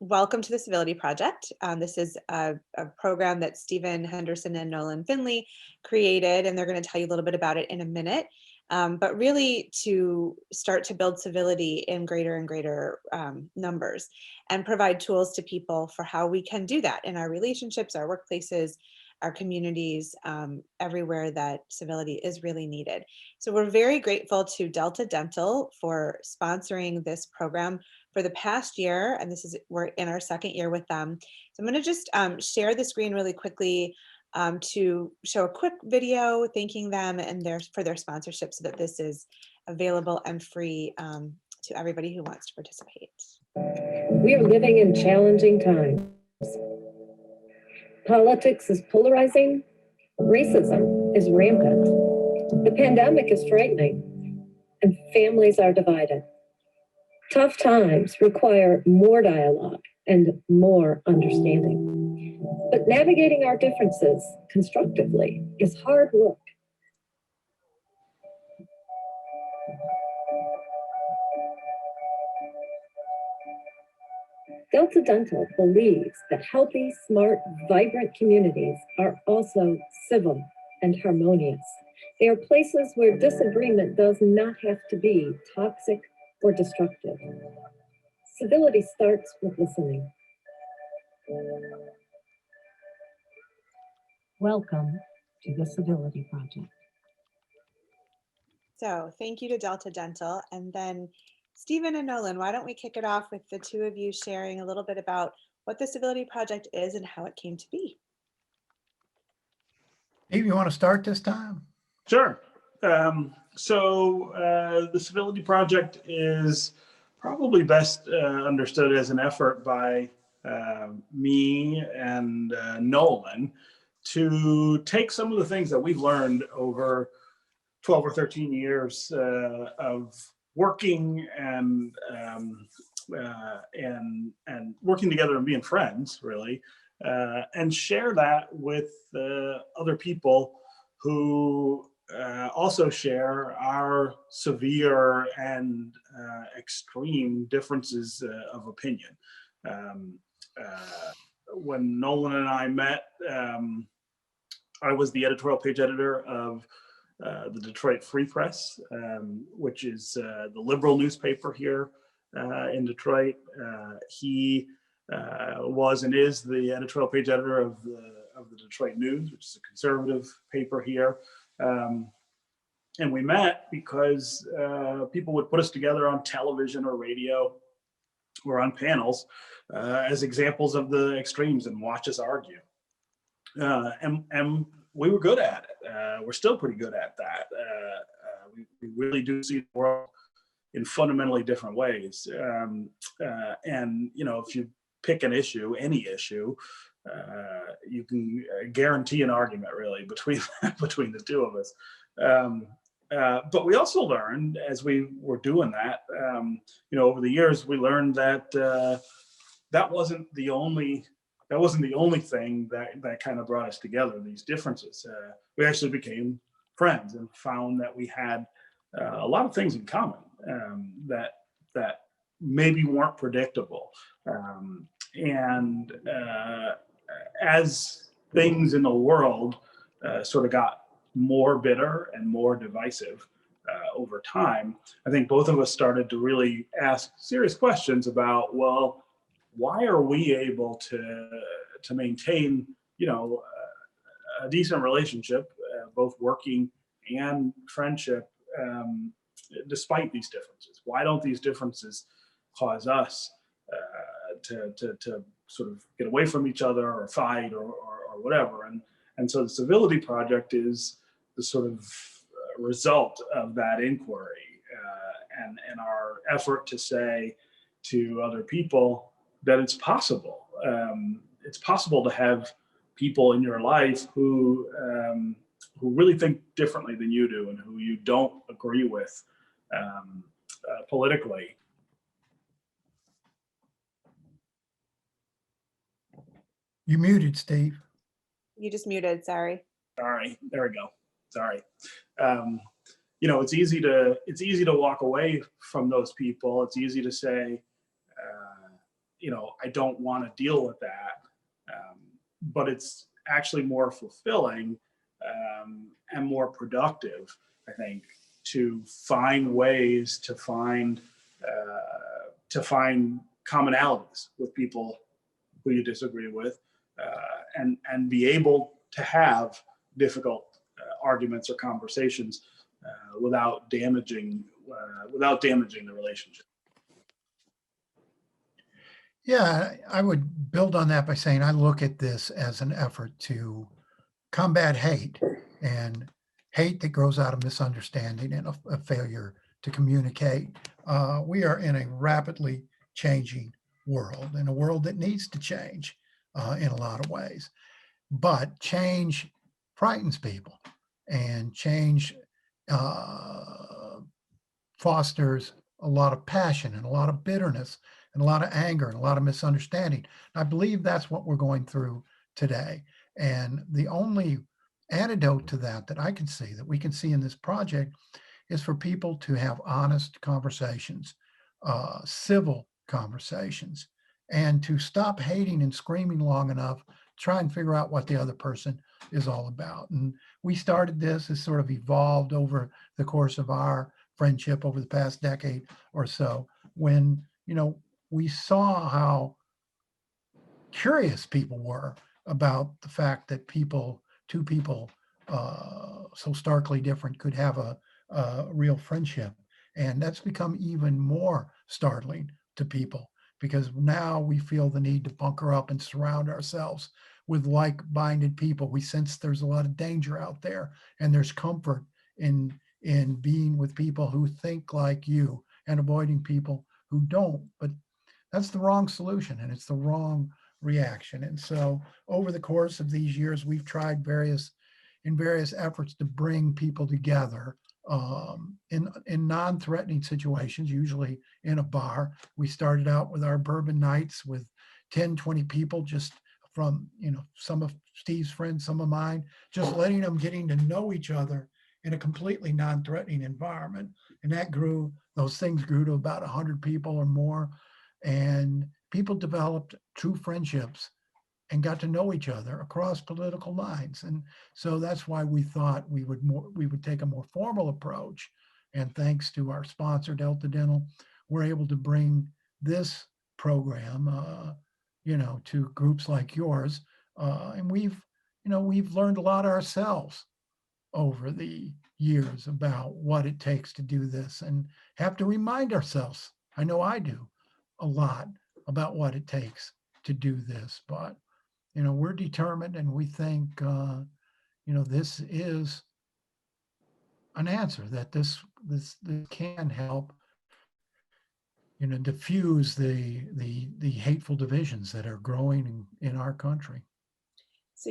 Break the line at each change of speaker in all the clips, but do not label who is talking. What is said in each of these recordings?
Welcome to the Civility Project. This is a program that Stephen Henderson and Nolan Finley created, and they're going to tell you a little bit about it in a minute. But really to start to build civility in greater and greater numbers and provide tools to people for how we can do that in our relationships, our workplaces, our communities, everywhere that civility is really needed. So we're very grateful to Delta Dental for sponsoring this program for the past year, and we're in our second year with them. So I'm going to just share the screen really quickly to show a quick video thanking them and for their sponsorship, so that this is available and free to everybody who wants to participate.
We are living in challenging times. Politics is polarizing. Racism is rampant. The pandemic is frightening, and families are divided. Tough times require more dialogue and more understanding. But navigating our differences constructively is hard work. Delta Dental believes that healthy, smart, vibrant communities are also civil and harmonious. They are places where disagreement does not have to be toxic or destructive. Civility starts with listening. Welcome to the Civility Project.
So thank you to Delta Dental. And then Stephen and Nolan, why don't we kick it off with the two of you sharing a little bit about what the Civility Project is and how it came to be.
Steve, you want to start this time?
Sure. The Civility Project is probably best understood as an effort by me and Nolan to take some of the things that we've learned over 12 or 13 years of working and working together and being friends, really, and share that with other people who also share our severe and extreme differences of opinion. When Nolan and I met, I was the editorial page editor of the Detroit Free Press, which is the liberal newspaper here in Detroit. He was and is the editorial page editor of the Detroit News, which is a conservative paper here. And we met because people would put us together on television or radio or on panels as examples of the extremes and watch us argue. And we were good at it. We're still pretty good at that. We really do see the world in fundamentally different ways. And, you know, if you pick an issue, any issue, you can guarantee an argument really between the two of us. But we also learned as we were doing that, you know, over the years, we learned that that wasn't the only thing that kind of brought us together, these differences. We actually became friends and found that we had a lot of things in common that maybe weren't predictable. And as things in the world sort of got more bitter and more divisive over time, I think both of us started to really ask serious questions about, well, why are we able to maintain, you know, a decent relationship, both working and friendship, despite these differences? Why don't these differences cause us to sort of get away from each other or fight or whatever? And so the Civility Project is the sort of result of that inquiry and our effort to say to other people that it's possible. It's possible to have people in your life who really think differently than you do and who you don't agree with politically.
You muted, Steve.
You just muted, sorry.
Sorry, there we go. Sorry. You know, it's easy to walk away from those people. It's easy to say, I don't want to deal with that. But it's actually more fulfilling and more productive, I think, to find ways to find commonalities with people who you disagree with, and be able to have difficult arguments or conversations without damaging the relationship.
Yeah, I would build on that by saying I look at this as an effort to combat hate, and hate that grows out of misunderstanding and a failure to communicate. We are in a rapidly changing world, in a world that needs to change in a lot of ways. But change frightens people, and change fosters a lot of passion and a lot of bitterness and a lot of anger and a lot of misunderstanding. I believe that's what we're going through today. And the only antidote to that I can see, that we can see in this project, is for people to have honest conversations, civil conversations, and to stop hating and screaming long enough, try and figure out what the other person is all about. And we started this, as sort of evolved over the course of our friendship over the past decade or so, when, we saw how curious people were about the fact that two people so starkly different could have a real friendship. And that's become even more startling to people, because now we feel the need to bunker up and surround ourselves with like-minded people. We sense there's a lot of danger out there, and there's comfort in being with people who think like you and avoiding people who don't. But that's the wrong solution, and it's the wrong reaction. And so over the course of these years, we've tried various efforts to bring people together in non-threatening situations, usually in a bar. We started out with our bourbon nights with 10, 20 people, just from, some of Steve's friends, some of mine, just letting them getting to know each other in a completely non-threatening environment. And those things grew to about 100 people or more. And people developed true friendships and got to know each other across political lines. And so that's why we thought we would take a more formal approach. And thanks to our sponsor, Delta Dental, we're able to bring this program, to groups like yours. And we've learned a lot ourselves over the years about what it takes to do this, and have to remind ourselves, I know I do, a lot about what it takes to do this. But we're determined, and we think this is an answer, that this can help diffuse the hateful divisions that are growing in our country.
So,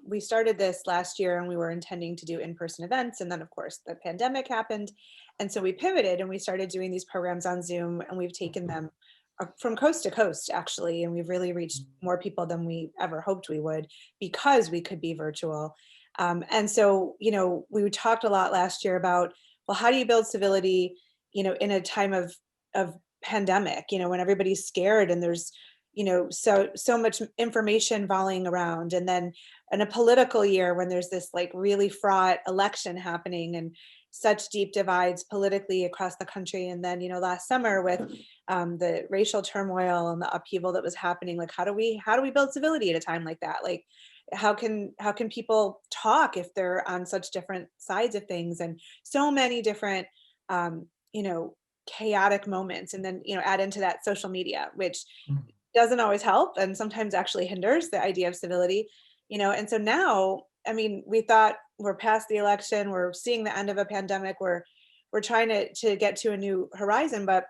we started this last year, and we were intending to do in-person events. And then, of course, the pandemic happened. And so we pivoted and we started doing these programs on Zoom, and we've taken them from coast to coast, actually. And we've really reached more people than we ever hoped we would, because we could be virtual. And so, we talked a lot last year about, well, how do you build civility, in a time of pandemic, when everybody's scared and there's, so much information volleying around. And then in a political year, when there's this like really fraught election happening and such deep divides politically across the country. And then, last summer with the racial turmoil and the upheaval that was happening, like, how do we build civility at a time like that? Like, how can people talk if they're on such different sides of things, and so many different, chaotic moments. And then, add into that social media, which doesn't always help and sometimes actually hinders the idea of civility, and so now, I mean, we thought we're past the election, we're seeing the end of a pandemic, we're trying to get to a new horizon. But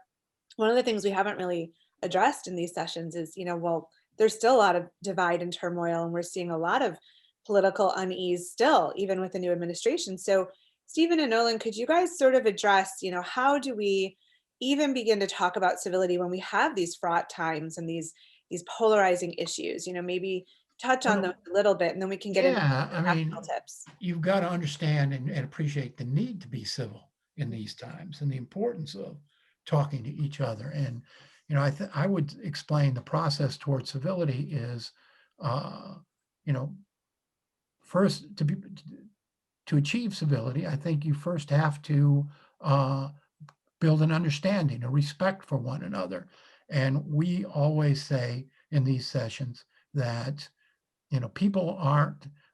one of the things we haven't really addressed in these sessions is, well, there's still a lot of divide and turmoil, and we're seeing a lot of political unease still, even with the new administration. So Stephen and Nolan, could you guys sort of address, how do we even begin to talk about civility when we have these fraught times and these polarizing issues? Maybe touch on them a little bit, and then we can get into practical tips.
You've got to understand and appreciate the need to be civil in these times, and the importance of talking to each other. And you know, I would explain the process towards civility is, you know, first to achieve civility, I think you first have to build an understanding, a respect for one another. And we always say in these sessions that, you know,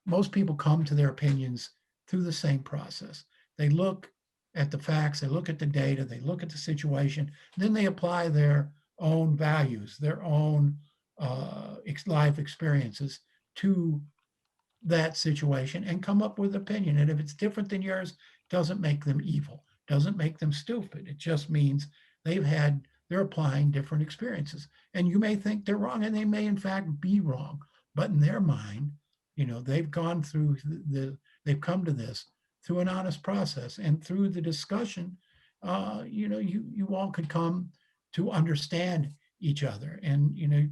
most people come to their opinions through the same process. They look at the facts, they look at the data, they look at the situation, then they apply their own values, their own life experiences to that situation and come up with opinion. And if it's different than yours, doesn't make them evil, doesn't make them stupid. It just means they're applying different experiences. And you may think they're wrong, and they may in fact be wrong, but in their mind, you know, they've gone through they've come to this through an honest process, and through the discussion, you know, you all could come to understand each other. And, you know,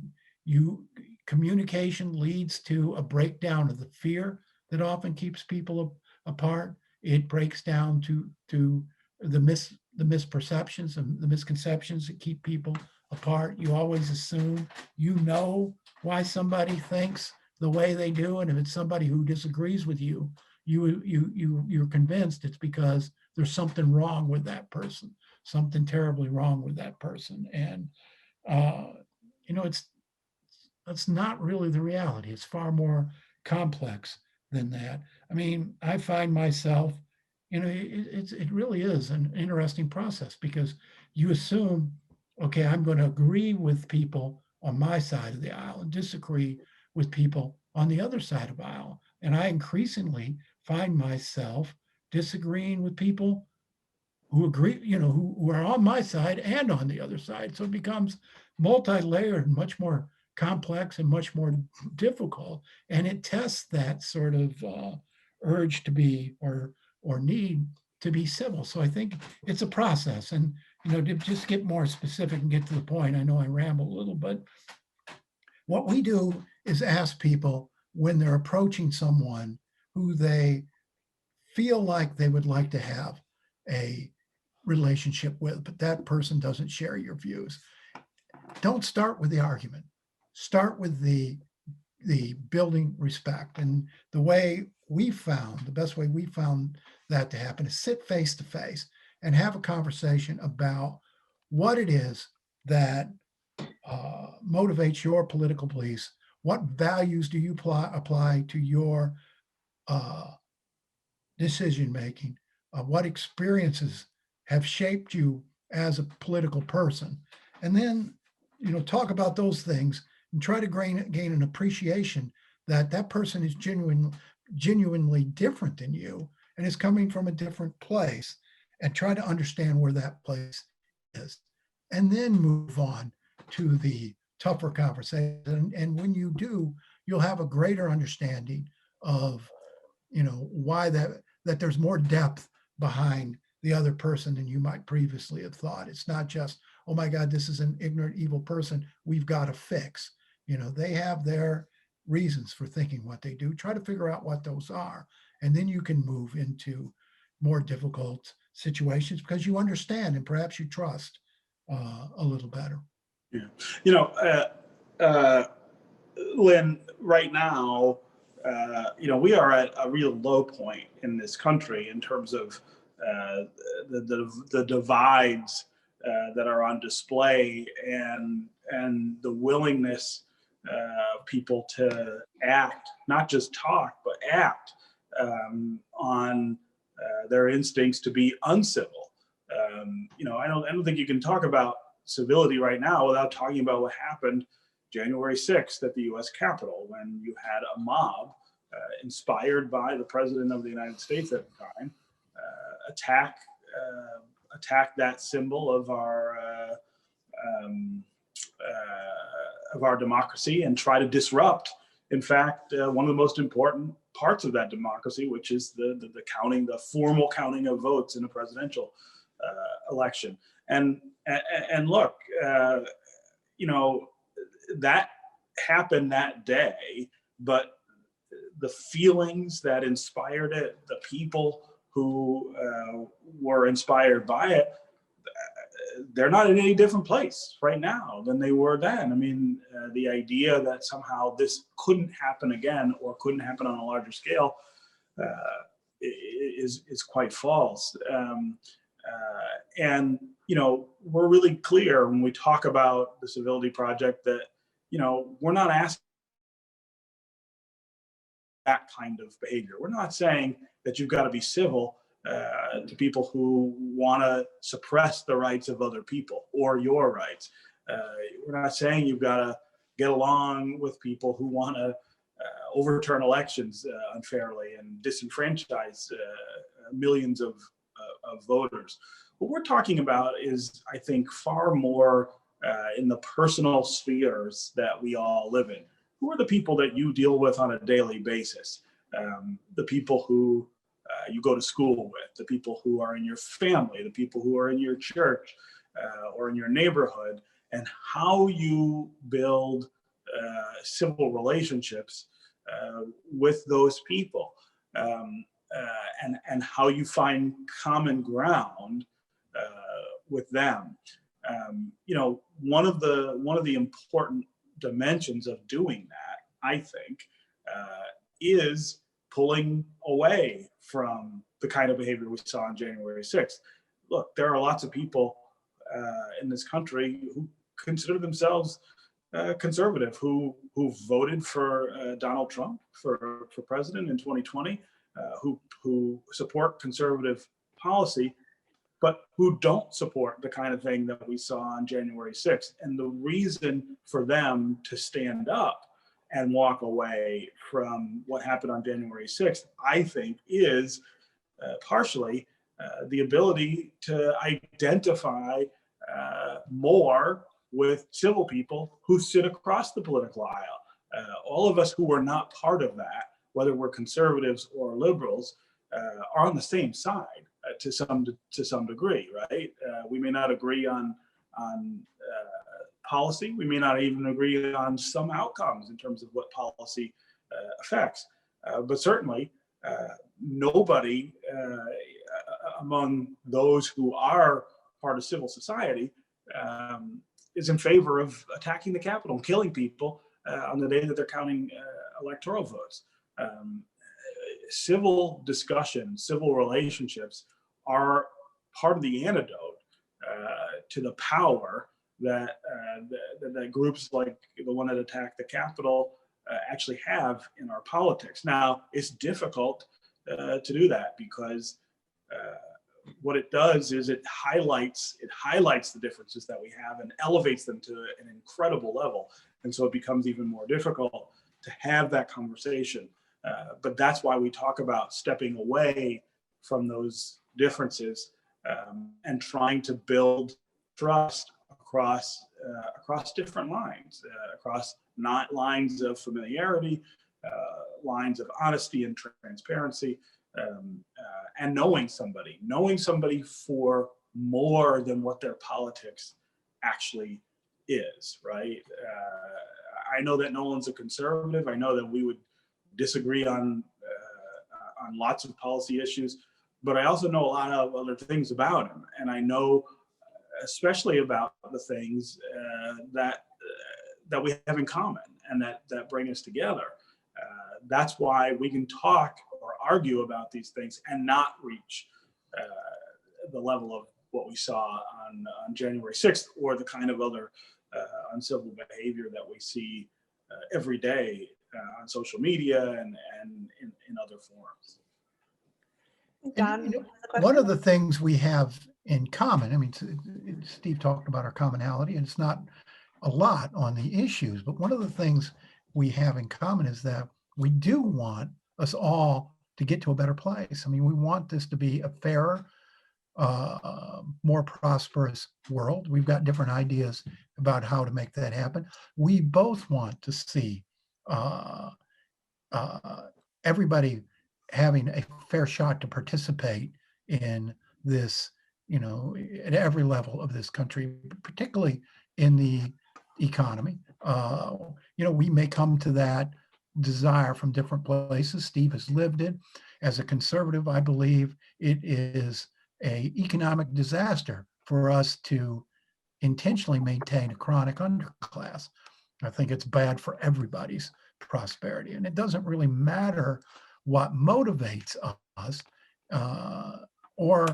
communication leads to a breakdown of the fear that often keeps people apart. It breaks down to the misperceptions and the misconceptions that keep people apart. You always assume you know why somebody thinks the way they do, and if it's somebody who disagrees with you, you're convinced it's because there's something wrong with that person, something terribly wrong with that person. And you know, that's not really the reality. It's far more complex than that. I mean, I find myself, you know, it really is an interesting process, because you assume, okay, I'm going to agree with people on my side of the aisle and disagree with people on the other side of the aisle. And I increasingly find myself disagreeing with people who agree, you know, who are on my side and on the other side. So it becomes multi-layered, much more complex and much more difficult. And it tests that sort of urge to be or need to be civil. So I think it's a process. And, you know, to just get more specific and get to the point, I know I ramble a little, but what we do is ask people when they're approaching someone who they feel like they would like to have a relationship with, but that person doesn't share your views. Don't start with the argument. Start with the building respect. And the best way we found that to happen is sit face to face and have a conversation about what it is that motivates your political beliefs. What values do you apply to your decision making? What experiences have shaped you as a political person? And then, you know, talk about those things and try to gain an appreciation that that person is genuinely different than you and is coming from a different place, and try to understand where that place is. And then move on to the tougher conversation. And when you do, you'll have a greater understanding of, you know, why that there's more depth behind the other person than you might previously have thought. It's not just, oh my God, this is an ignorant, evil person we've got to fix. You know, they have their reasons for thinking what they do. Try to figure out what those are. And then you can move into more difficult situations because you understand and perhaps you trust a little better.
Yeah. You know, Lynn, right now, you know, we are at a real low point in this country in terms of the divides that are on display, and the willingness of people to act, not just talk, but act on their instincts to be uncivil. You know, I don't think you can talk about civility right now without talking about what happened January 6th at the U.S. Capitol, when you had a mob inspired by the President of the United States at the time attack that symbol of our democracy and try to disrupt, in fact, one of the most important parts of that democracy, which is the formal counting of votes in a presidential election. And look, you know, that happened that day, but the feelings that inspired it, the people who were inspired by it, they're not in any different place right now than they were then. I mean, the idea that somehow this couldn't happen again or couldn't happen on a larger scale is quite false. And, you know, we're really clear when we talk about the Civility Project that, you know, we're not asking that kind of behavior. We're not saying that you've got to be civil to people who want to suppress the rights of other people or your rights. We're not saying you've got to get along with people who want to overturn elections unfairly and disenfranchise millions of voters. What we're talking about is, I think, far more in the personal spheres that we all live in. Who are the people that you deal with on a daily basis? The people who you go to school with, the people who are in your family, the people who are in your church or in your neighborhood, and how you build civil relationships with those people, and how you find common ground with them. You know, one of the important dimensions of doing that, I think, is pulling away from the kind of behavior we saw on January 6th. Look, there are lots of people in this country who consider themselves conservative, who voted for Donald Trump for president in 2020, who support conservative policy, but who don't support the kind of thing that we saw on January 6th. And the reason for them to stand up and walk away from what happened on January 6th, I think, is partially the ability to identify more with civil people who sit across the political aisle. All of us who were not part of that, whether we're conservatives or liberals, are on the same side to some degree, right? We may not agree on policy. We may not even agree on some outcomes in terms of what policy affects. But certainly, nobody among those who are part of civil society is in favor of attacking the Capitol and killing people on the day that they're counting electoral votes. Civil discussion, civil relationships are part of the antidote to the power that groups like the one that attacked the Capitol actually have in our politics. Now, it's difficult to do that because what it does is it highlights the differences that we have and elevates them to an incredible level. And so it becomes even more difficult to have that conversation. But that's why we talk about stepping away from those differences and trying to build trust across different lines, across not lines of familiarity, lines of honesty and transparency, and knowing somebody for more than what their politics actually is, right? I know that Nolan's a conservative. I know that we would disagree on lots of policy issues, but I also know a lot of other things about him, and I know especially about the things that we have in common and that bring us together. That's why we can talk or argue about these things and not reach the level of what we saw on January 6th or the kind of other uncivil behavior that we see every day on social media and in other forums.
Don,
And, one of the things we have in common, I mean, Steve talked about our commonality, and it's not a lot on the issues, but one of the things we have in common is that we do want us all to get to a better place. I mean, we want this to be a fairer, more prosperous world. We've got different ideas about how to make that happen. We both want to see everybody having a fair shot to participate in this, at every level of this country, particularly in the economy. We may come to that desire from different places. Steve has lived it. As a conservative, I believe it is an economic disaster for us to intentionally maintain a chronic underclass. I think it's bad for everybody's prosperity. And it doesn't really matter what motivates us, or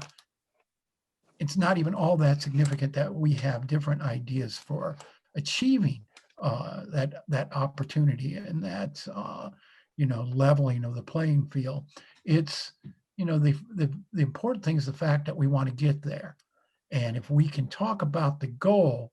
it's not even all that significant that we have different ideas for achieving that opportunity and that leveling of the playing field. It's the important thing is the fact that we want to get there, and if we can talk about the goal,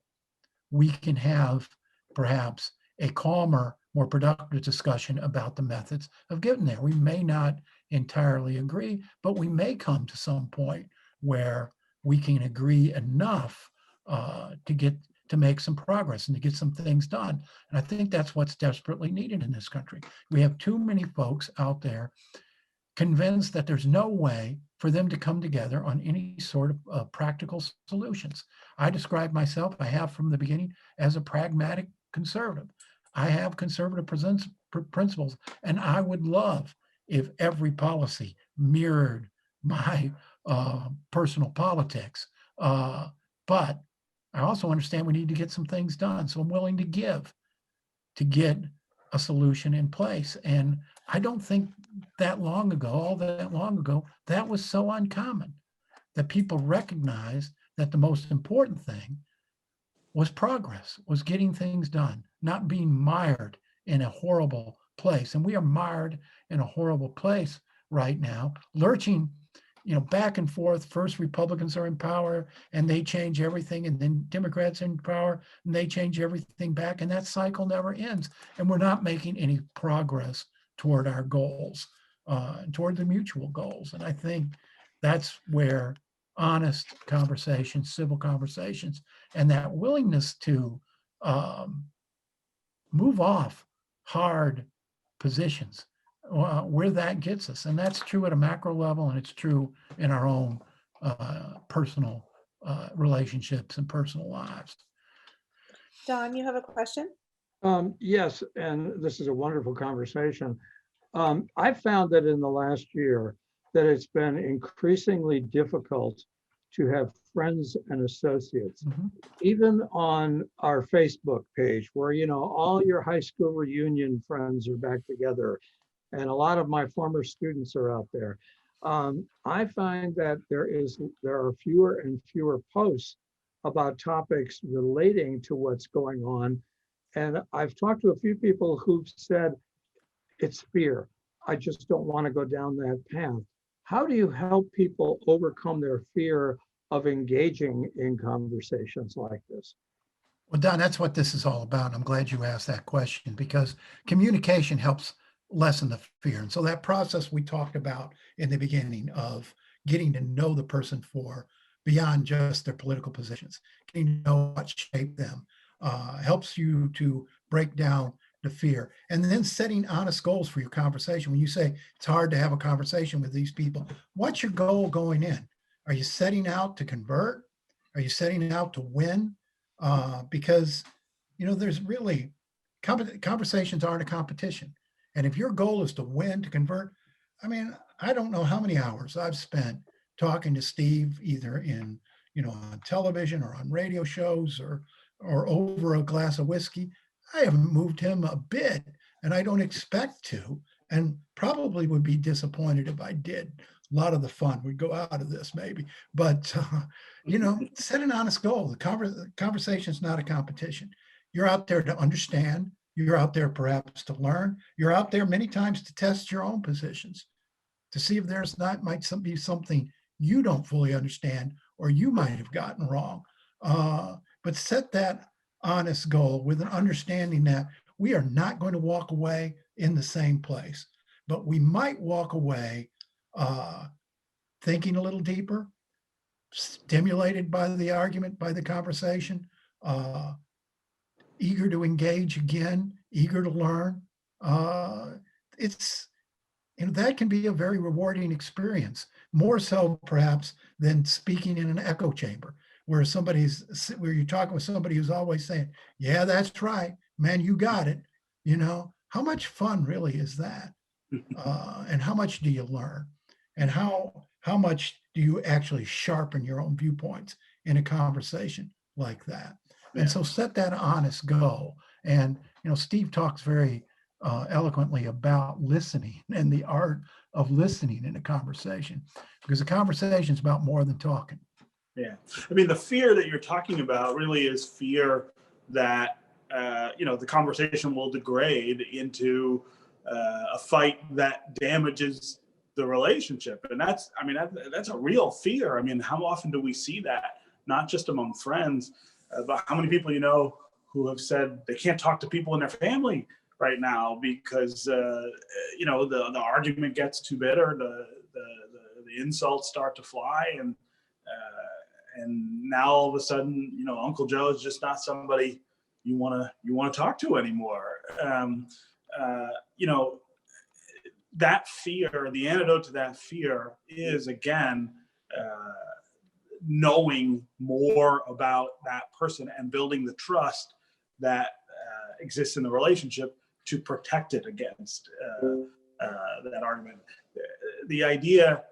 we can have perhaps a calmer, more productive discussion about the methods of getting there. We may not entirely agree, but we may come to some point where we can agree enough to make some progress and to get some things done. And I think that's what's desperately needed in this country. We have too many folks out there convinced that there's no way for them to come together on any sort of practical solutions. I describe myself, I have from the beginning, as a pragmatic conservative. I have conservative principles, and I would love if every policy mirrored my personal politics. But I also understand we need to get some things done. So I'm willing to give to get a solution in place. And I don't think all that long ago, that was so uncommon that people recognized that the most important thing was progress, was getting things done, not being mired in a horrible place. And we are mired in a horrible place right now, lurching back and forth. First, Republicans are in power and they change everything, and then Democrats are in power and they change everything back, and that cycle never ends. And we're not making any progress toward our goals, toward the mutual goals. And I think that's where honest conversations, civil conversations, and that willingness to move off hard positions, where that gets us. And that's true at a macro level, and it's true in our own personal relationships and personal lives.
Don, you have a question?
Yes, and this is a wonderful conversation. I've found that in the last year that it's been increasingly difficult to have friends and associates, even on our Facebook page, where all your high school reunion friends are back together, and a lot of my former students are out there. I find that there are fewer and fewer posts about topics relating to what's going on. And I've talked to a few people who've said, it's fear. I just don't want to go down that path. How do you help people overcome their fear of engaging in conversations like this?
Well, Don, that's what this is all about. I'm glad you asked that question, because communication helps lessen the fear. And so that process we talked about in the beginning of getting to know the person for beyond just their political positions, getting to know what shaped them, helps you to break down the fear. And then setting honest goals for your conversation. When you say it's hard to have a conversation with these people, what's your goal going in? Are you setting out to convert? Are you setting out to win? Because, there's really, conversations aren't a competition. And if your goal is to win, to convert, I don't know how many hours I've spent talking to Steve, either in, on television or on radio shows or over a glass of whiskey. I haven't moved him a bit, and I don't expect to, and probably would be disappointed if I did. A lot of the fun would go out of this maybe, but set an honest goal. The conversation is not a competition. You're out there to understand. You're out there perhaps to learn. You're out there many times to test your own positions, to see if there's might be something you don't fully understand or you might have gotten wrong. But set that honest goal with an understanding that we are not going to walk away in the same place, but we might walk away thinking a little deeper, stimulated by the argument, by the conversation, eager to engage again, eager to learn. It's that can be a very rewarding experience, more so perhaps than speaking in an echo chamber, where you're talking with somebody who's always saying, yeah, that's right, man, you got it. How much fun really is that? And how much do you learn? And how much do you actually sharpen your own viewpoints in a conversation like that.
Yeah.
And so set that honest goal. And, Steve talks very eloquently about listening and the art of listening in a conversation, because a conversation is about more than talking.
Yeah. I mean, the fear that you're talking about really is fear that, the conversation will degrade into a fight that damages the relationship. And that's a real fear. I mean, how often do we see that, not just among friends, but how many people who have said they can't talk to people in their family right now because, the argument gets too bitter, the insults start to fly, and now all of a sudden, Uncle Joe is just not somebody you want to talk to anymore. That fear, the antidote to that fear is, again, knowing more about that person and building the trust that exists in the relationship to protect it against that argument. The idea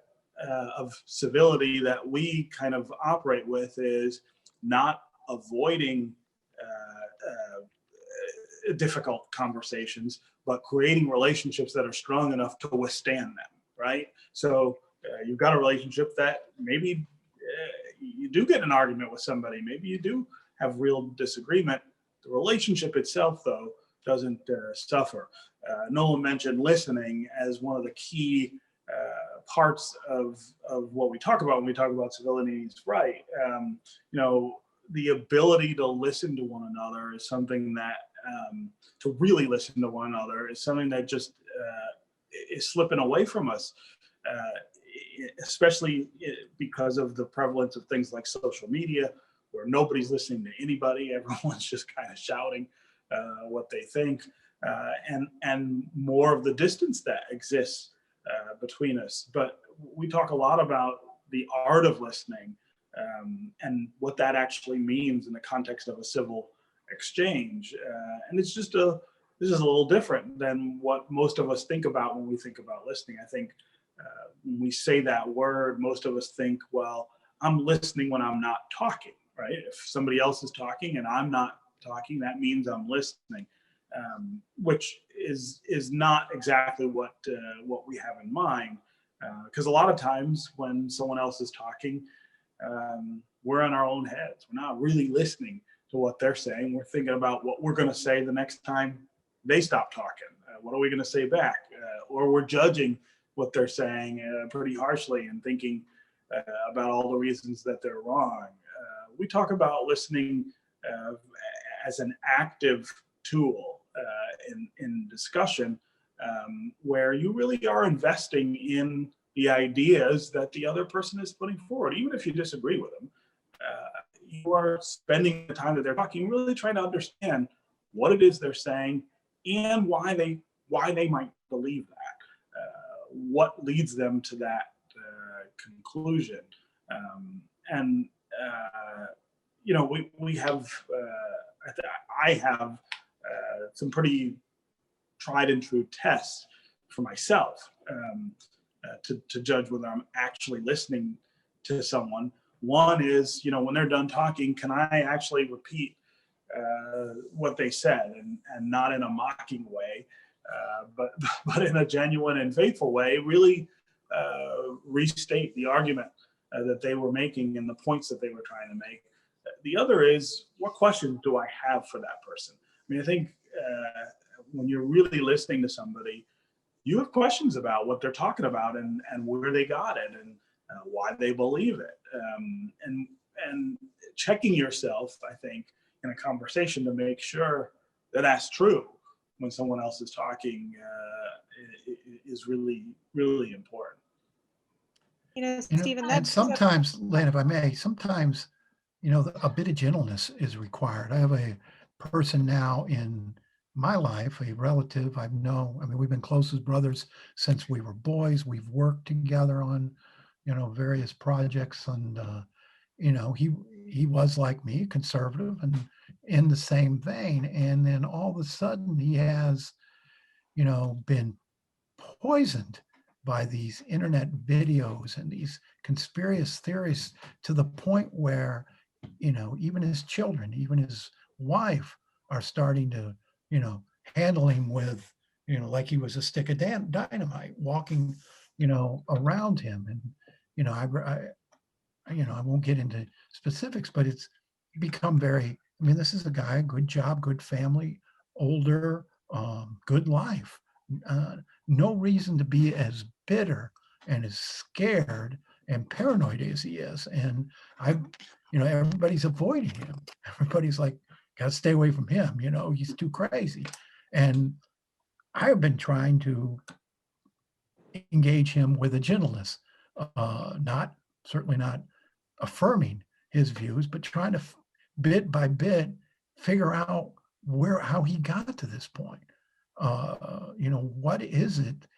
of civility that we kind of operate with is not avoiding difficult conversations, but creating relationships that are strong enough to withstand them, right? So you've got a relationship that maybe you do get an argument with somebody, maybe you do have real disagreement. The relationship itself, though, doesn't suffer. Nolan mentioned listening as one of the key parts of what we talk about when we talk about civility. He's right. The ability to listen to one another is something that, to really listen to one another is something that just is slipping away from us, especially because of the prevalence of things like social media, where nobody's listening to anybody. Everyone's just kind of shouting what they think, and more of the distance that exists between us. But we talk a lot about the art of listening and what that actually means in the context of a civil exchange. And it's just this is a little different than what most of us think about when we think about listening. I think when we say that word, most of us think, well, I'm listening when I'm not talking, right? If somebody else is talking and I'm not talking, that means I'm listening, which is not exactly what we have in mind. Because a lot of times when someone else is talking, we're in our own heads. We're not really listening to what they're saying. We're thinking about what we're going to say the next time they stop talking. What are we going to say back? Or we're judging what they're saying pretty harshly and thinking about all the reasons that they're wrong. We talk about listening as an active tool in discussion, where you really are investing in the ideas that the other person is putting forward, even if you disagree with them. You are spending the time that they're talking, really trying to understand what it is they're saying and why they might believe that, what leads them to that conclusion. We have, I have some pretty tried and true tests for myself to judge whether I'm actually listening to someone. One is, when they're done talking, can I actually repeat what they said, and not in a mocking way, but in a genuine and faithful way, really restate the argument that they were making and the points that they were trying to make. The other is, what questions do I have for that person? I mean, I think when you're really listening to somebody, you have questions about what they're talking about and where they got it and why they believe it. And checking yourself, I think, in a conversation to make sure that that's true when someone else is talking is really, really important.
Stephen,
and sometimes, Lane, if I may, sometimes, a bit of gentleness is required. I have a person now in my life, a relative we've been close as brothers since we were boys. We've worked together on, various projects, and, he was like me, conservative and in the same vein. And then all of a sudden he has, been poisoned by these internet videos and these conspiracy theories to the point where even his children, even his wife are starting to, handle him with, like he was a stick of dynamite walking, around him. And, I won't get into specifics, but it's become very, this is a guy, good job, good family, older, good life. No reason to be as bitter and as scared and paranoid as he is. And everybody's avoiding him. Everybody's like, got to stay away from him. He's too crazy. And I've been trying to engage him with a gentleness, certainly not affirming his views, but trying to bit by bit figure out how he got to this point. What is it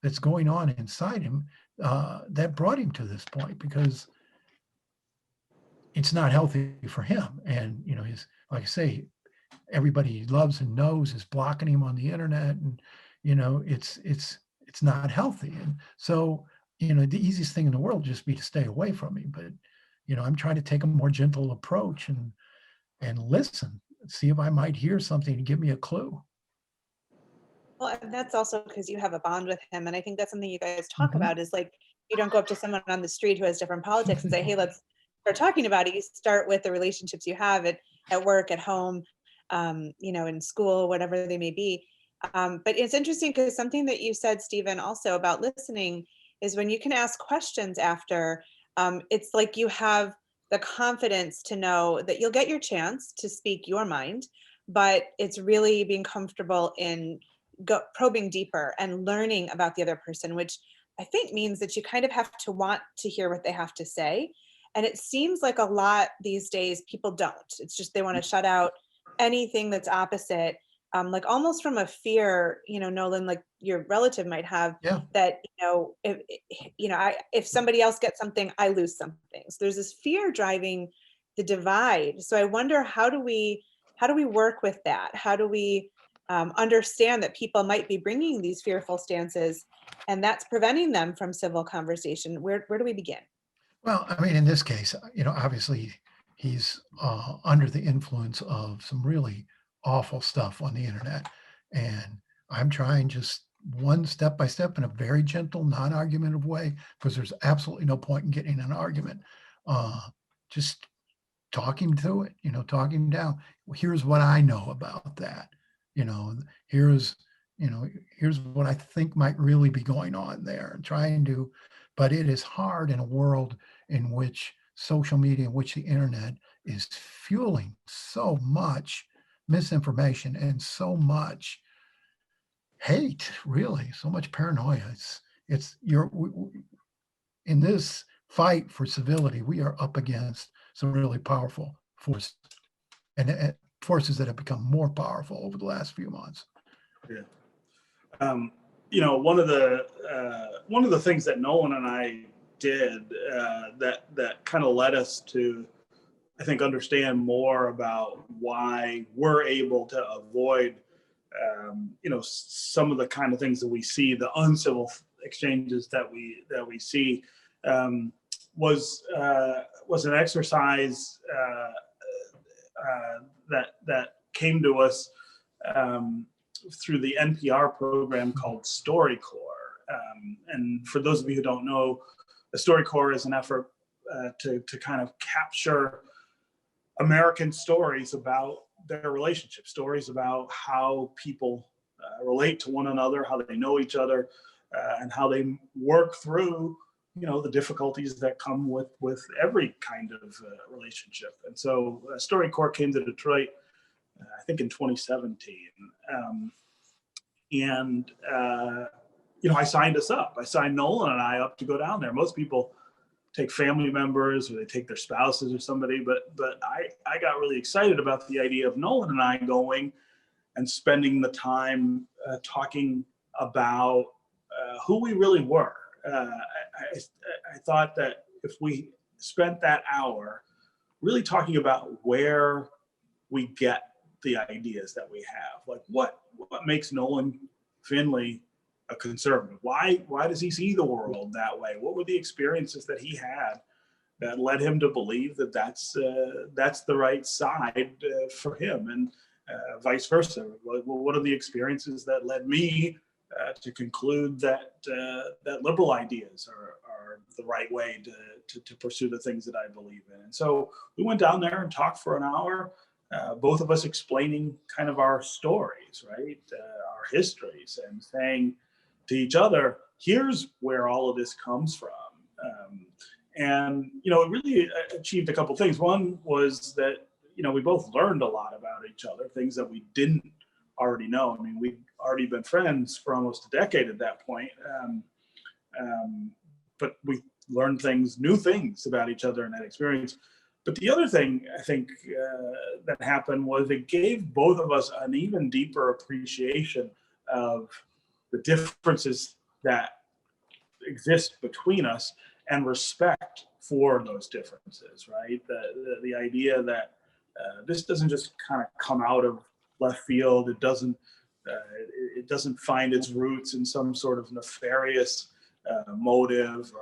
that's going on inside him that brought him to this point? Because it's not healthy for him. And he's, like I say, everybody he loves and knows is blocking him on the internet, and it's not healthy. And so the easiest thing in the world would just be to stay away from him. But I'm trying to take a more gentle approach and listen, see if I might hear something to give me a clue.
Well, and that's also because you have a bond with him. And I think that's something you guys talk
Mhm.
about, is like, you don't go up to someone on the street who has different politics and say, hey, let's start talking about it. You start with the relationships you have at work, at home, in school, whatever they may be. But it's interesting because something that you said, Stephen, also about listening is when you can ask questions after, it's like you have the confidence to know that you'll get your chance to speak your mind, but it's really being comfortable in probing deeper and learning about the other person, which I think means that you kind of have to want to hear what they have to say. And it seems like a lot these days, people don't. It's just they want to shut out anything that's opposite, like almost from a fear, Nolan, like your relative might have,
Yeah.
that, if somebody else gets something, I lose something. So there's this fear driving the divide. So I wonder, how do we work with that? How do we understand that people might be bringing these fearful stances and that's preventing them from civil conversation? Where do we begin?
Well, in this case, obviously he's under the influence of some really awful stuff on the internet. And I'm trying just one step by step in a very gentle, non-argumentative way, because there's absolutely no point in getting in an argument. Just talking to it, talking down. Here's what I know about that. Here's, here's what I think might really be going on there, and trying to, but it is hard in a world in which social media, in which the internet is fueling so much misinformation and so much hate, really, so much paranoia. In this fight for civility, we are up against some really powerful forces, and forces that have become more powerful over the last few months.
Yeah. One of the things that Nolan and I did that kind of led us to, I think, understand more about why we're able to avoid, some of the kind of things that we see, the uncivil exchanges that we see, was an exercise that came to us through the NPR program called StoryCorps. And for those of you who don't know, the StoryCorps is an effort to kind of capture American stories about their relationships, stories about how people relate to one another, how they know each other, and how they work through, the difficulties that come with every kind of relationship. And so StoryCorps came to Detroit, I think in 2017. I signed us up. I signed Nolan and I up to go down there. Most people take family members or they take their spouses or somebody, but I got really excited about the idea of Nolan and I going and spending the time talking about who we really were. I thought that if we spent that hour really talking about where we get the ideas that we have, like what makes Nolan Finley a conservative? Why does he see the world that way? What were the experiences that he had that led him to believe that that's the right side for him, and vice versa. Well, what are the experiences that led me to conclude that that liberal ideas are the right way to pursue the things that I believe in? And so we went down there and talked for an hour, both of us explaining kind of our stories, right, our histories, and saying to each other, here's where all of this comes from. And it really achieved a couple things. One was that we both learned a lot about each other, things that we didn't already know. I mean, we'd already been friends for almost a decade at that point, but we learned new things about each other in that experience. But the other thing I think that happened was it gave both of us an even deeper appreciation of the differences that exist between us, and respect for those differences, right? The idea that this doesn't just kind of come out of left field. It doesn't find its roots in some sort of nefarious motive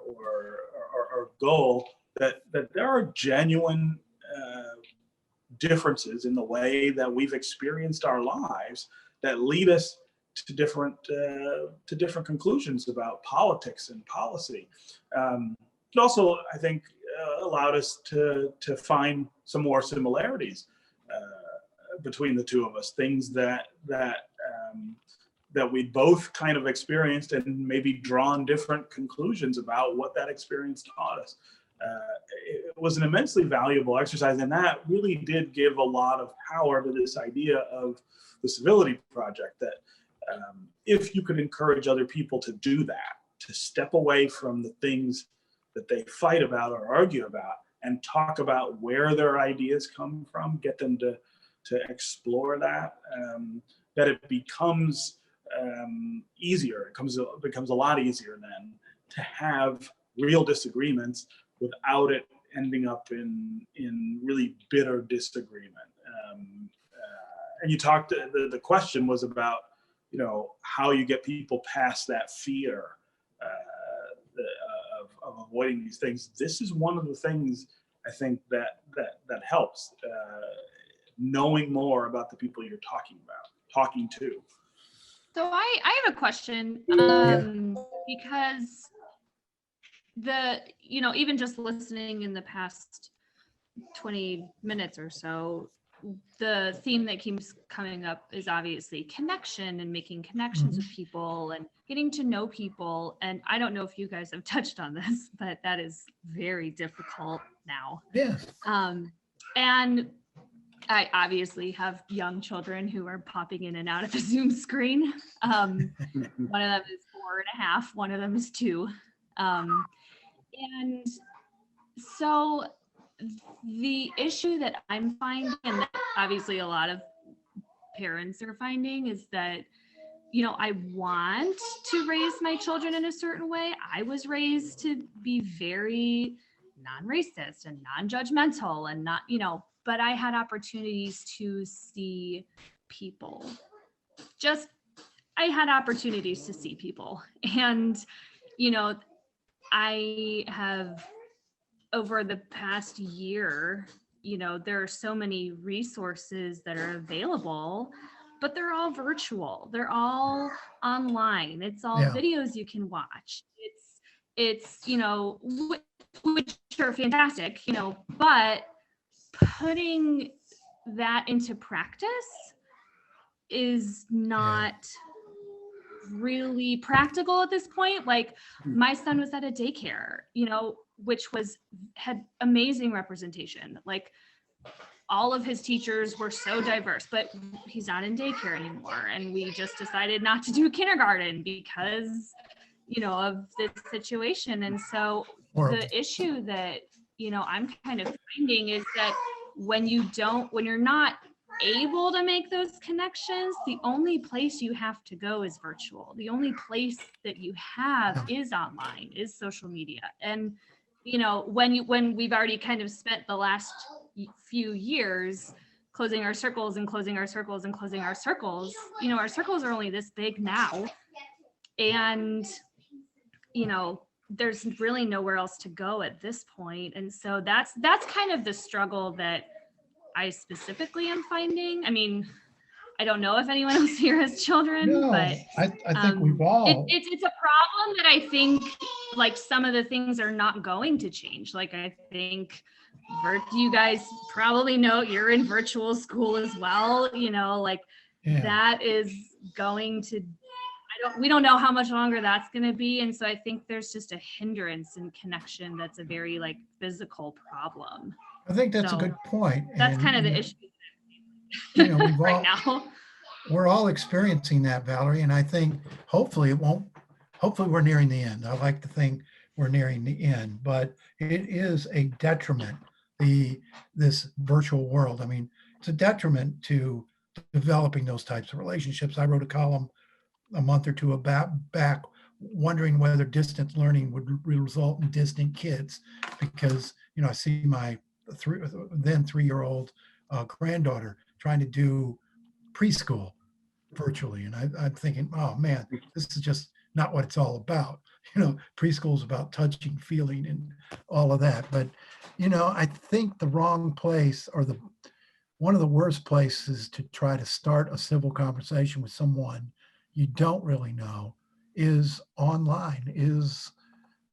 or goal. That there are genuine differences in the way that we've experienced our lives that lead us to different conclusions about politics and policy. It also, I think, allowed us to find some more similarities between the two of us, things that we both kind of experienced and maybe drawn different conclusions about what that experience taught us. It was an immensely valuable exercise, and that really did give a lot of power to this idea of the Civility Project, that if you could encourage other people to do that, to step away from the things that they fight about or argue about and talk about where their ideas come from, get them to explore that, that it becomes easier. It becomes a lot easier then to have real disagreements without it ending up in really bitter disagreement. And you talked, the question was about, how you get people past that fear of avoiding these things. This is one of the things I think that helps, knowing more about the people you're talking to.
So I have a question, because even just listening in the past 20 minutes or so, the theme that keeps coming up is obviously connection and making connections with people and getting to know people. And I don't know if you guys have touched on this, but that is very difficult now.
Yes.
And I obviously have young children who are popping in and out of the Zoom screen. One of them is 4.5, one of them is 2. And so the issue that I'm finding, and that obviously a lot of parents are finding, is that, I want to raise my children in a certain way. I was raised to be very non-racist and non-judgmental and not, but I had opportunities to see people. I had opportunities to see people. And, I have, over the past year, there are so many resources that are available, but they're all virtual. They're all online. It's all videos you can watch. It's which are fantastic, but putting that into practice is not really practical at this point. Like, my son was at a daycare, which had amazing representation. Like, all of his teachers were so diverse, but he's not in daycare anymore. And we just decided not to do kindergarten because, of this situation. And so the issue that, I'm kind of finding is that when you're not able to make those connections, the only place you have to go is virtual. The only place that you have is online, is social media. And when we've already kind of spent the last few years closing our circles and closing our circles and closing our circles, our circles are only this big now. And there's really nowhere else to go at this point. And so that's kind of the struggle that I specifically am finding. I mean, I don't know if anyone else here has children,
No,
but
I think we've all,
it's a problem that I think like some of the things are not going to change. Like I think you guys probably know you're in virtual school as well, you know, like
yeah.
that is going to, we don't know how much longer that's going to be. And so I think there's just a hindrance in connection that's a very like physical problem.
I think that's a
So
good point.
that's
And,
kind of
you
the
know,
issue
you know, we've
right
all,
now.
we're all experiencing that, Valerie, and I think hopefully hopefully we're nearing the end. I like to think we're nearing the end, but it is a detriment, this virtual world. I mean, it's a detriment to developing those types of relationships. I wrote a column a month or two back wondering whether distance learning would result in distant kids, because, you know, I see my then 3-year-old granddaughter trying to do preschool virtually. And I'm thinking, oh man, this is just not what it's all about. You know, preschool is about touching, feeling, and all of that. But, you know, I think the wrong place, or one of the worst places to try to start a civil conversation with someone you don't really know is online, is,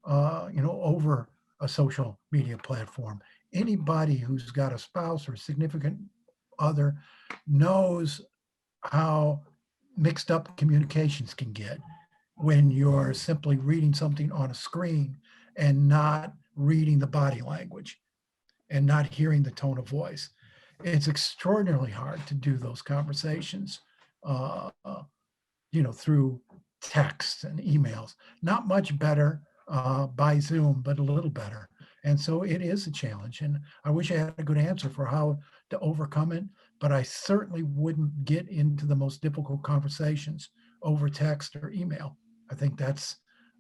you know, over a social media platform. Anybody who's got a spouse or a significant other knows how mixed up communications can get when you're simply reading something on a screen and not reading the body language and not hearing the tone of voice. It's extraordinarily hard to do those conversations, you know, through texts and emails. Not much better by Zoom, but a little better. And so it is a challenge. And I wish I had a good answer for how to overcome it, but I certainly wouldn't get into the most difficult conversations over text or email. I think that's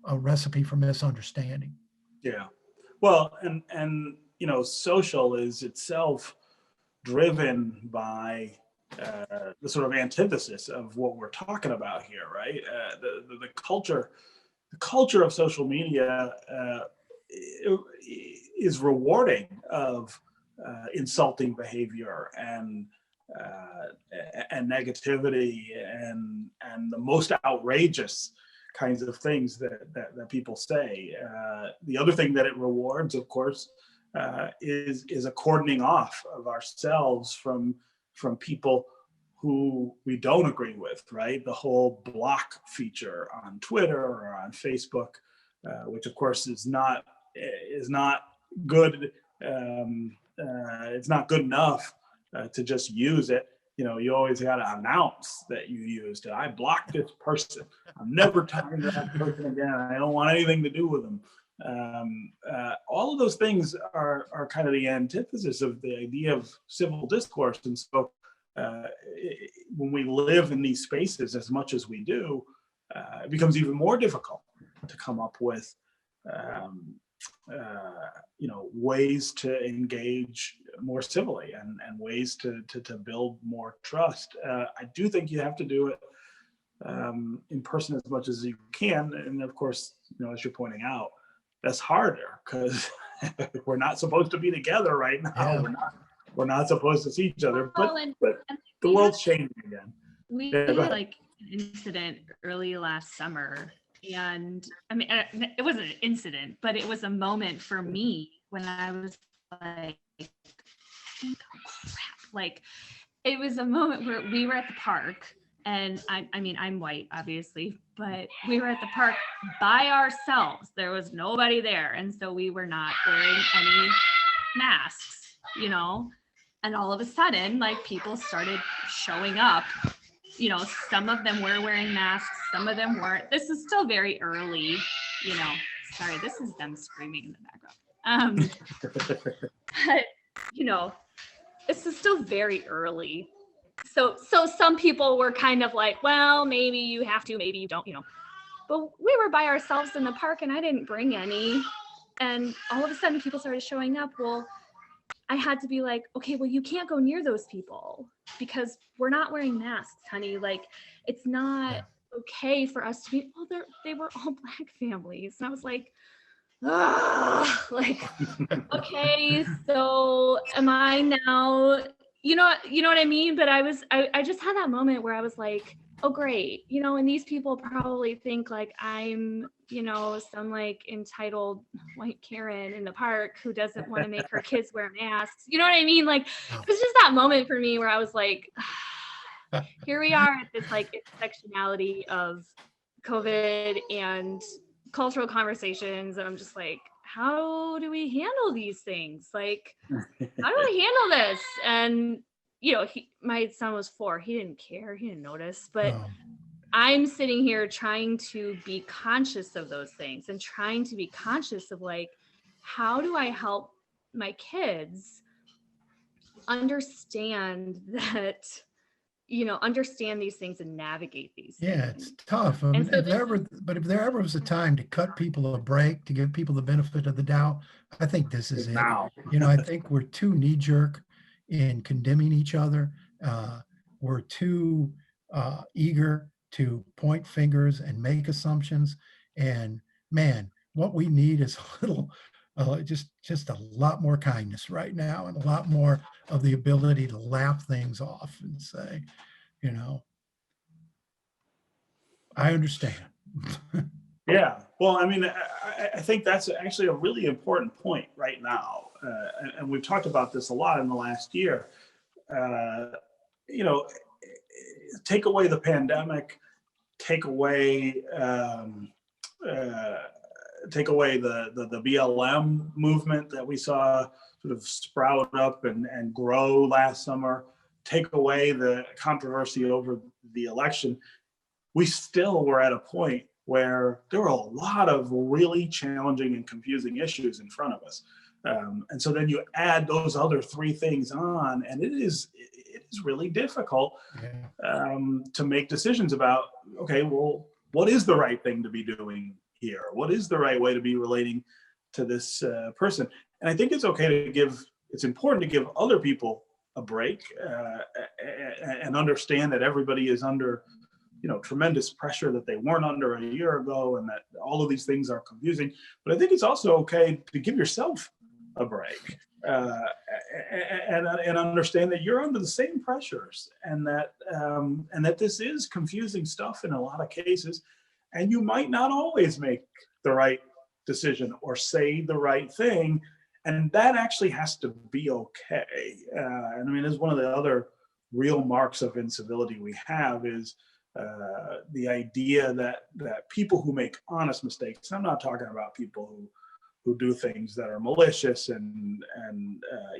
a recipe for misunderstanding.
Yeah. Well, and you know, social is itself driven by the sort of antithesis of what we're talking about here, right? The culture of social media is rewarding of insulting behavior and negativity and the most outrageous kinds of things that people say. The other thing that it rewards, of course, is a cordoning off of ourselves from people who we don't agree with, right? The whole block feature on Twitter or on Facebook, which of course is not good. It's not good enough to just use it. You know, you always got to announce that you used it. I blocked this person. I'm never talking to that person again. I don't want anything to do with them. All of those things are kind of the antithesis of the idea of civil discourse. And so when we live in these spaces as much as we do, it becomes even more difficult to come up with you know, ways to engage more civilly and ways to build more trust. I do think you have to do it in person as much as you can. And of course, you know, as you're pointing out, that's harder because we're not supposed to be together right now.
Yeah.
We're not supposed to see each other, but
and
the world's changing again.
We
Yeah,
had
go ahead.
like an incident early last summer, and I mean, it wasn't an incident, but it was a moment for me when I was like, oh crap. Like, it was a moment where we were at the park, and I mean, I'm white, obviously, but we were at the park by ourselves. There was nobody there, and so we were not wearing any masks, you know. And all of a sudden, like, people started showing up. You know, some of them were wearing masks, some of them weren't. This is still very early, you know. Sorry, this is them screaming in the background. But, you know, this is still very early. So some people were kind of like, well, maybe you have to, maybe you don't, you know. But we were by ourselves in the park and I didn't bring any. And all of a sudden people started showing up. Well, I had to be like, okay, well, you can't go near those people because we're not wearing masks, honey. Like, it's not okay for us to be, well, they were all Black families. And I was like, like, okay, so am I now, you know what I mean? But I just had that moment where I was like, oh, great. And these people probably think like I'm, some like entitled white Karen in the park who doesn't want to make her kids wear masks. You know what I mean? Like, it was just that moment for me where I was like, here we are at this like intersectionality of COVID and cultural conversations. And I'm just like, how do we handle these things? Like, how do I handle this? And, my son was 4. He didn't care. He didn't notice. But I'm sitting here trying to be conscious of those things and trying to be conscious of like, how do I help my kids understand that, understand these things and navigate these
Yeah,
things.
it's tough.
And so
If there ever was a time to cut people a break, to give people the benefit of the doubt, I think this is it.
Now.
I think we're too knee-jerk in condemning each other. We're too eager to point fingers and make assumptions. And man, what we need is a little, just a lot more kindness right now, and a lot more of the ability to laugh things off and say, I understand.
Yeah, well, I mean, I think that's actually a really important point right now, and we've talked about this a lot in the last year. Take away the pandemic, take away the BLM movement that we saw sort of sprout up and grow last summer, take away the controversy over the election. We still were at a point where there were a lot of really challenging and confusing issues in front of us. And so then you add those other 3 things on, and it is really difficult to make decisions about, okay, well, what is the right thing to be doing here? What is the right way to be relating to this person? And I think it's important to give other people a break and understand that everybody is under tremendous pressure that they weren't under a year ago, and that all of these things are confusing. But I think it's also okay to give yourself a break and understand that you're under the same pressures, and that this is confusing stuff in a lot of cases, and you might not always make the right decision or say the right thing, and that actually has to be okay. And I mean, it's one of the other real marks of incivility we have is the idea that people who make honest mistakes, I'm not talking about people who do things that are malicious and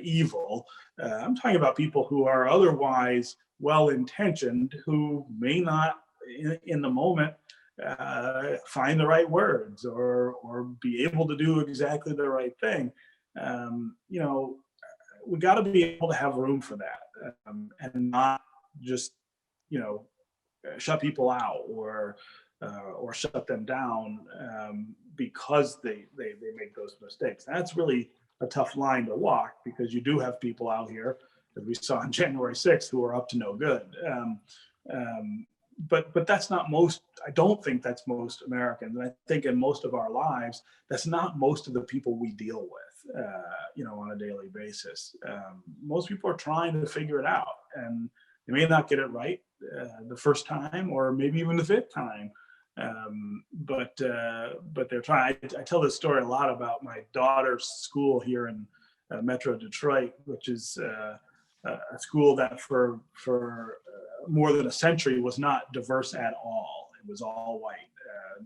evil. I'm talking about people who are otherwise well-intentioned, who may not in the moment find the right words or be able to do exactly the right thing. We got to be able to have room for that, and not just shut people out or shut them down because they make those mistakes. That's really a tough line to walk, because you do have people out here, as we saw on January 6th, who are up to no good. But that's not most. I don't think that's most Americans. And I think in most of our lives, that's not most of the people we deal with, on a daily basis. Most people are trying to figure it out, and they may not get it right the first time, or maybe even the 5th time. But they're trying. I tell this story a lot about my daughter's school here in Metro Detroit, which is a school that for more than a century was not diverse at all. It was all white.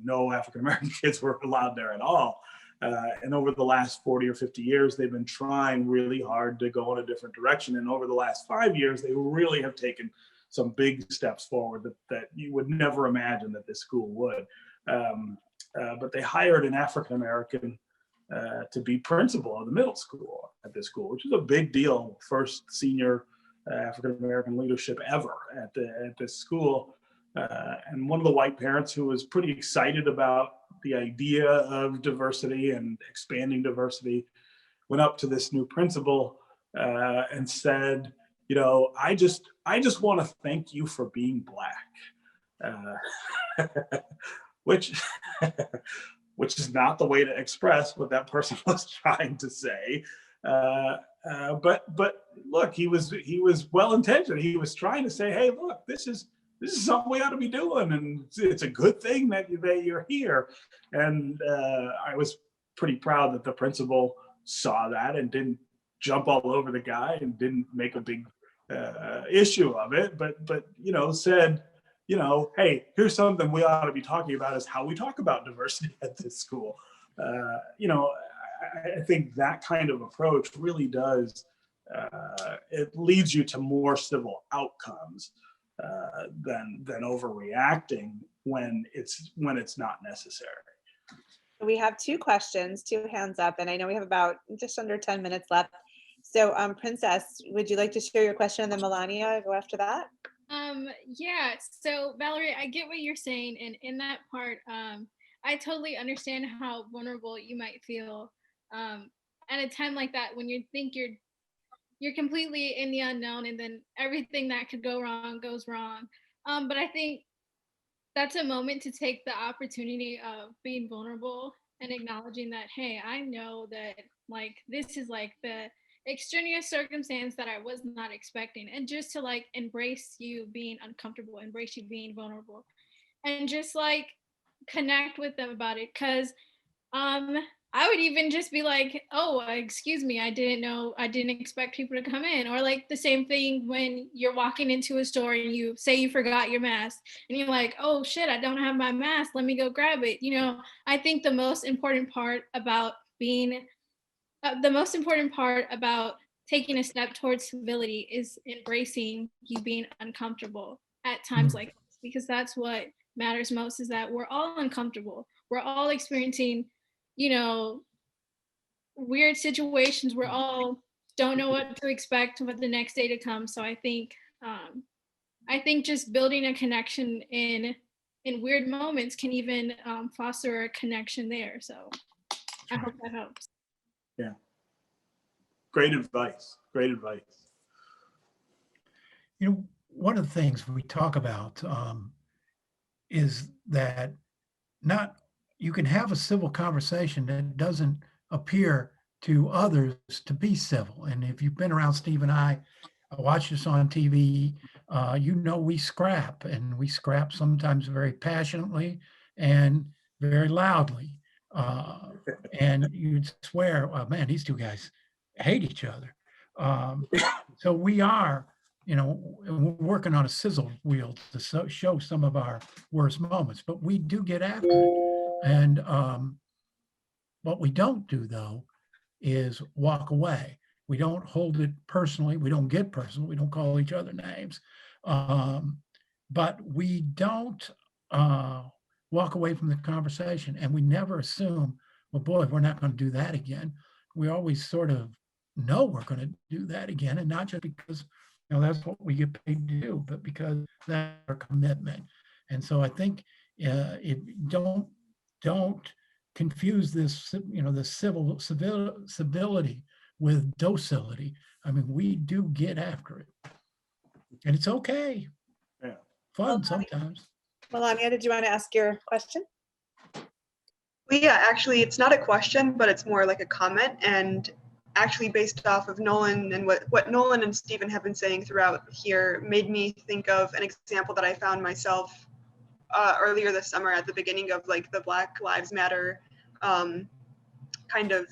No African-American kids were allowed there at all. And over the last 40 or 50 years, they've been trying really hard to go in a different direction. And over the last 5 years, they really have taken some big steps forward that you would never imagine that this school would. But they hired an African-American to be principal of the middle school at this school, which is a big deal. First senior African-American leadership ever at this school. And one of the white parents, who was pretty excited about the idea of diversity and expanding diversity, went up to this new principal and said, I just want to thank you for being Black, which which is not the way to express what that person was trying to say. But look, he was well intentioned. He was trying to say, hey, look, this is something we ought to be doing, and it's a good thing that you're here. And I was pretty proud that the principal saw that and didn't jump all over the guy and didn't make a big issue of it, but said, hey, here's something we ought to be talking about, is how we talk about diversity at this school. I think that kind of approach really does, it leads you to more civil outcomes than overreacting when it's not necessary.
We have two questions, two hands up, and I know we have about just under 10 minutes left. So Princess, would you like to share your question, and then Melania, go after that?
Yeah, so Valerie, I get what you're saying, and in that part, I totally understand how vulnerable you might feel at a time like that, when you think you're completely in the unknown, and then everything that could go wrong goes wrong. But I think that's a moment to take the opportunity of being vulnerable and acknowledging that, hey, I know that like this is like the extraneous circumstance that I was not expecting, and just to like embrace you being uncomfortable, embrace you being vulnerable, and just like connect with them about it. Because I would even just be like, oh, excuse me, I didn't expect people to come in. Or like the same thing when you're walking into a store and you say you forgot your mask, and you're like, oh shit, I don't have my mask, let me go grab it. I think the most important part about taking a step towards civility is embracing you being uncomfortable at times like this, because that's what matters most, is that we're all uncomfortable. We're all experiencing, weird situations. We're all don't know what to expect for the next day to come. So I think just building a connection in weird moments can even foster a connection there. So I hope that helps.
Yeah. Great advice. Great advice.
One of the things we talk about is that you can have a civil conversation that doesn't appear to others to be civil. And if you've been around Steve and I watch this on TV, we scrap, and we scrap sometimes very passionately and very loudly. And you'd swear, oh man, these two guys hate each other. So we are, working on a sizzle wheel to show some of our worst moments, but we do get after it. And what we don't do, though, is walk away. We don't hold it personally. We don't get personal. We don't call each other names. But we don't walk away from the conversation, and we never assume, well, boy, we're not going to do that again. We always sort of know we're going to do that again, and not just because that's what we get paid to do, but because that's our commitment. And so I think don't confuse this, the civility with docility. I mean, we do get after it, and it's okay.
Yeah,
fun sometimes.
Melania, did you want to ask your question?
Well, yeah, actually, it's not a question, but it's more like a comment, and actually based off of Nolan and what Nolan and Stephen have been saying throughout here made me think of an example that I found myself earlier this summer at the beginning of like the Black Lives Matter kind of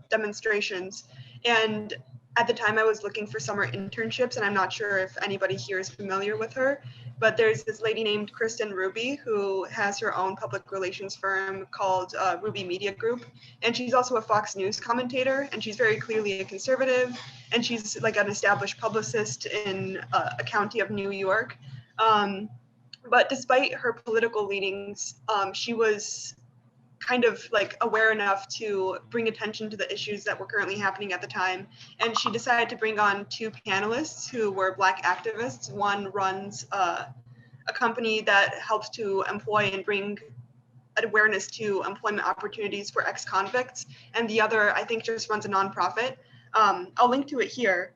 demonstrations. And at the time I was looking for summer internships, and I'm not sure if anybody here is familiar with her, but there's this lady named Kristen Ruby who has her own public relations firm called Ruby Media Group. And she's also a Fox News commentator, and she's very clearly a conservative, and she's like an established publicist in a county of New York. But despite her political leanings, she was kind of like aware enough to bring attention to the issues that were currently happening at the time. And she decided to bring on two panelists who were Black activists. One runs a company that helps to employ and bring awareness to employment opportunities for ex-convicts. And the other, I think, just runs a nonprofit. I'll link to it here.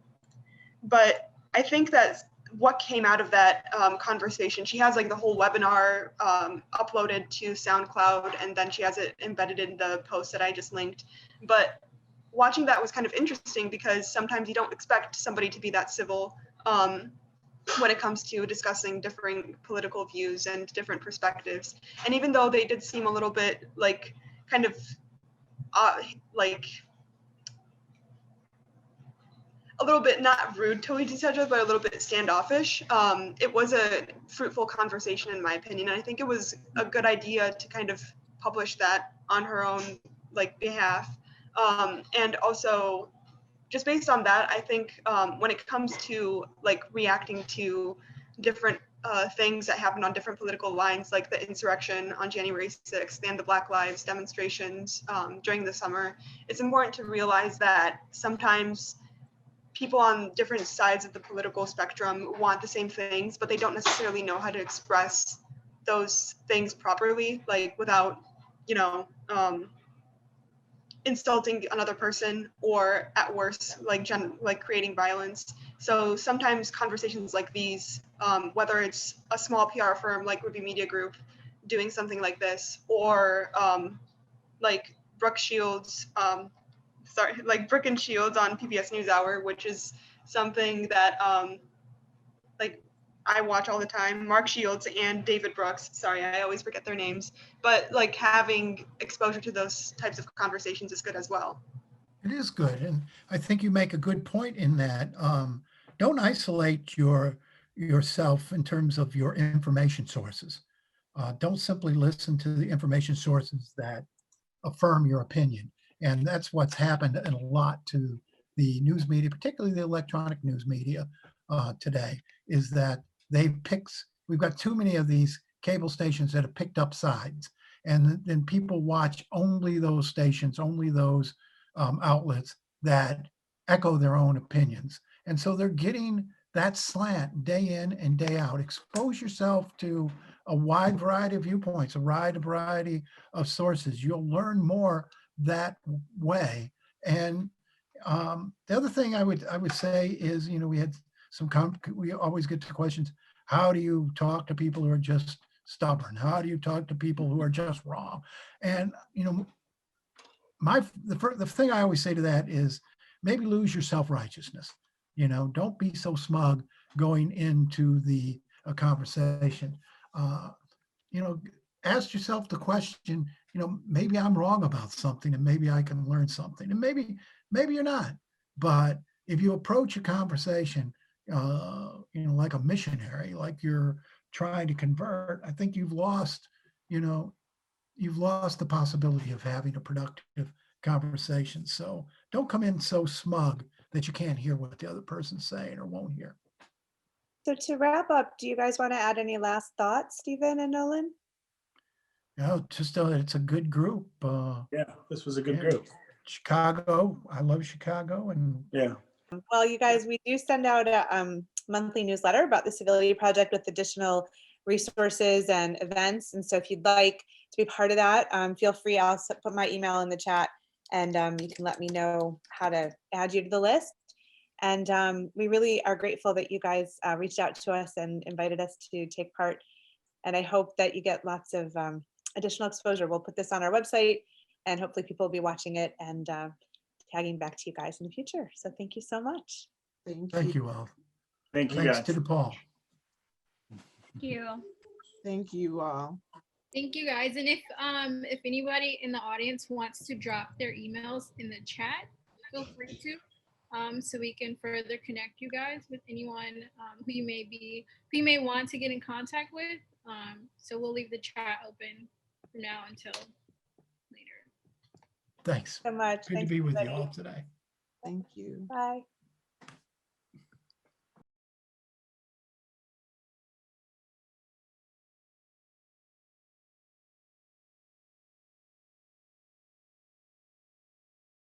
But I think that what came out of that conversation. She has like the whole webinar uploaded to SoundCloud, and then she has it embedded in the post that I just linked. But watching that was kind of interesting because sometimes you don't expect somebody to be that civil when it comes to discussing differing political views and different perspectives. And even though they did seem a little bit like kind of like a little bit not rude towards each other, but a little bit standoffish, it was a fruitful conversation in my opinion. And I think it was a good idea to kind of publish that on her own like behalf. And also just based on that, I think when it comes to like reacting to different things that happen on different political lines, like the insurrection on January 6th and the Black Lives demonstrations during the summer, it's important to realize that sometimes people on different sides of the political spectrum want the same things, but they don't necessarily know how to express those things properly, like without, you know, insulting another person, or at worst, like creating violence. So sometimes conversations like these, whether it's a small PR firm like Ruby Media Group doing something like this, or like Brooke Shields, like Brooke and Shields on PBS NewsHour, which is something that like I watch all the time. Mark Shields and David Brooks. Sorry, I always forget their names. But like having exposure to those types of conversations is good as well.
It is good. And I think you make a good point in that. Don't isolate yourself in terms of your information sources. Don't simply listen to the information sources that affirm your opinion. And that's what's happened a lot to the news media, particularly the electronic news media today, is that we've got too many of these cable stations that have picked up sides. And then people watch only those stations, only those outlets that echo their own opinions. And so they're getting that slant day in and day out. Expose yourself to a wide variety of viewpoints, a wide variety of sources. You'll learn more that way. And the other thing I would say is, you know, we always get to questions. How do you talk to people who are just stubborn? How do you talk to people who are just wrong? And, you know, the thing I always say to that is maybe lose your self-righteousness. You know, don't be so smug going into the conversation. You know, ask yourself the question, you know, maybe I'm wrong about something and maybe I can learn something, and maybe you're not. But if you approach a conversation, you know, like a missionary, like you're trying to convert, I think you've lost the possibility of having a productive conversation. So don't come in so smug that you can't hear what the other person's saying or won't hear.
So to wrap up, do you guys want to add any last thoughts, Stephen and Nolan?
No, just it's a good group.
Yeah, this was a good group.
Chicago, I love Chicago, and
yeah.
Well, you guys, we do send out a monthly newsletter about the Civility Project with additional resources and events. And so if you'd like to be part of that, feel free. I'll put my email in the chat, and you can let me know how to add you to the list. And we really are grateful that you guys reached out to us and invited us to take part. And I hope that you get lots of additional exposure. We'll put this on our website, and hopefully people will be watching it and tagging back to you guys in the future. So thank you so much.
thank you all.
Thank you,
Thanks
guys.
to DePaul.
Thank you.
Thank you all.
Thank you guys. And if anybody in the audience wants to drop their emails in the chat, feel free to. So we can further connect you guys with anyone who you may want to get in contact with. So we'll leave the chat open from now until later.
Thanks.
So much.
Good to
Thanks,
be with you
everybody.
all today.
Thank you.
Bye.